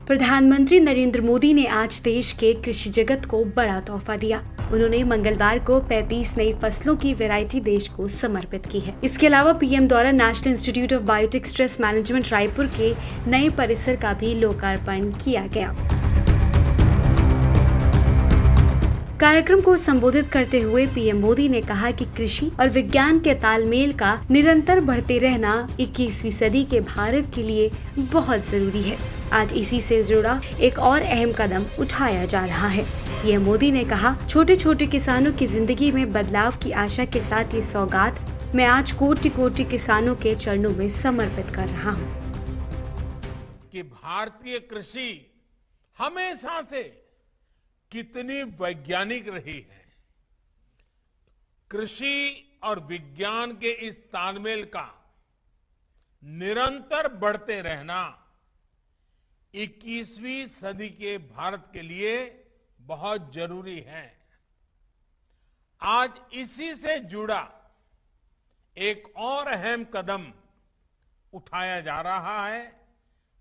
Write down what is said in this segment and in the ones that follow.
प्रधानमंत्री नरेंद्र मोदी ने आज देश के कृषि जगत को बड़ा तोहफा दिया। उन्होंने मंगलवार को 35 नई फसलों की वैरायटी देश को समर्पित की है। इसके अलावा पीएम द्वारा National Institute of Biotic Stress Management Raipur के नए परिसर का भी लोकार्पण किया गया। कार्यक्रम को संबोधित करते हुए पीएम मोदी ने कहा कि कृषि और विज्ञान के तालमेल का निरंतर बढ़ते रहना 21वीं सदी के भारत के लिए बहुत जरूरी है। आज इसी से जुड़ा एक और अहम कदम उठाया जा रहा है। पीएम मोदी ने कहा, छोटे छोटे किसानों की जिंदगी में बदलाव की आशा के साथ ये सौगात मैं आज कोटि कोटि किसानों के चरणों में समर्पित कर रहा हूँ। कि भारतीय कृषि हमेशा से कितनी वैज्ञानिक रही है। कृषि और विज्ञान के इस तालमेल का निरंतर बढ़ते रहना 21वीं सदी के भारत के लिए बहुत जरूरी है। आज इसी से जुड़ा एक और अहम कदम उठाया जा रहा है।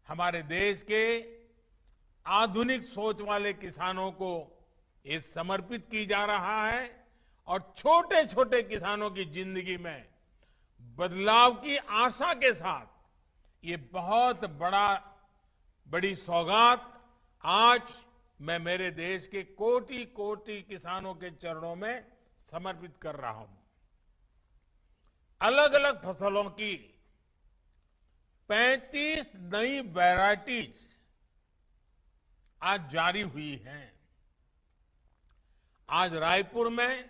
हमारे देश के आधुनिक सोच वाले किसानों को ये समर्पित की जा रहा है और छोटे छोटे किसानों की जिंदगी में बदलाव की आशा के साथ ये बहुत बड़ी सौगात आज मैं मेरे देश के कोटि कोटि किसानों के चरणों में समर्पित कर रहा हूं। अलग अलग फसलों की 35 नई वैरायटीज आज जारी हुई हैं। आज रायपुर में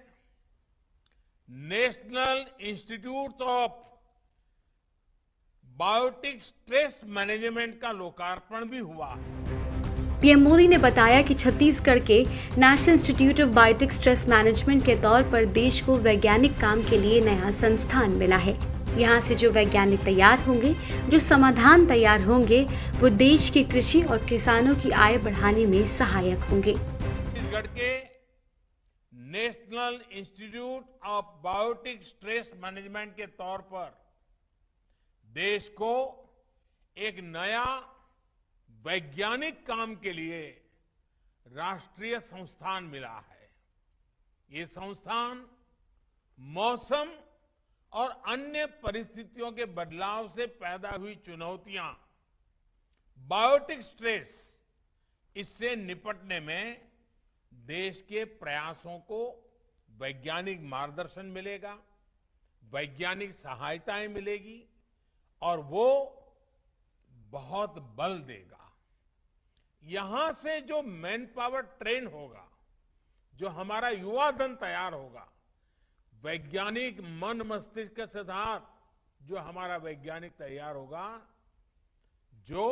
National Institute of Biotic Stress Management का लोकार्पण भी हुआ है। पीएम मोदी ने बताया कि छत्तीसगढ़ के National Institute of Biotic Stress Management के तौर पर देश को वैज्ञानिक काम के लिए नया संस्थान मिला है। यहाँ से जो वैज्ञानिक तैयार होंगे, जो समाधान तैयार होंगे, वो देश की कृषि और किसानों की आय बढ़ाने में सहायक होंगे। छत्तीसगढ़ के National Institute of Biotic Stress Management के तौर पर देश को एक नया वैज्ञानिक काम के लिए राष्ट्रीय संस्थान मिला है। ये संस्थान मौसम और अन्य परिस्थितियों के बदलाव से पैदा हुई चुनौतियां, बायोटिक स्ट्रेस, इससे निपटने में देश के प्रयासों को वैज्ञानिक मार्गदर्शन मिलेगा, वैज्ञानिक सहायताएं मिलेगी और वो बहुत बल देगा। यहां से जो मैन पावर ट्रेन होगा, जो हमारा युवा धन तैयार होगा, वैज्ञानिक मन मस्तिष्क के साथ जो हमारा वैज्ञानिक तैयार होगा, जो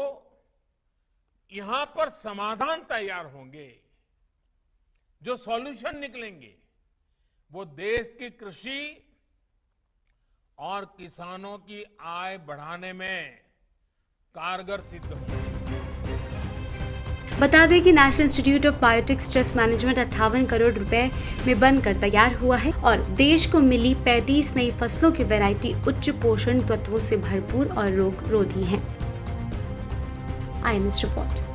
यहां पर समाधान तैयार होंगे, जो सॉल्यूशन निकलेंगे, वो देश की कृषि और किसानों की आय बढ़ाने में कारगर सिद्ध होंगे। बता दें कि National Institute of Biotic Stress Management 58 crore रुपए में बनकर तैयार हुआ है और देश को मिली 35 नई फसलों की वैरायटी उच्च पोषण तत्वों से भरपूर और रोग रोधी है। INS report.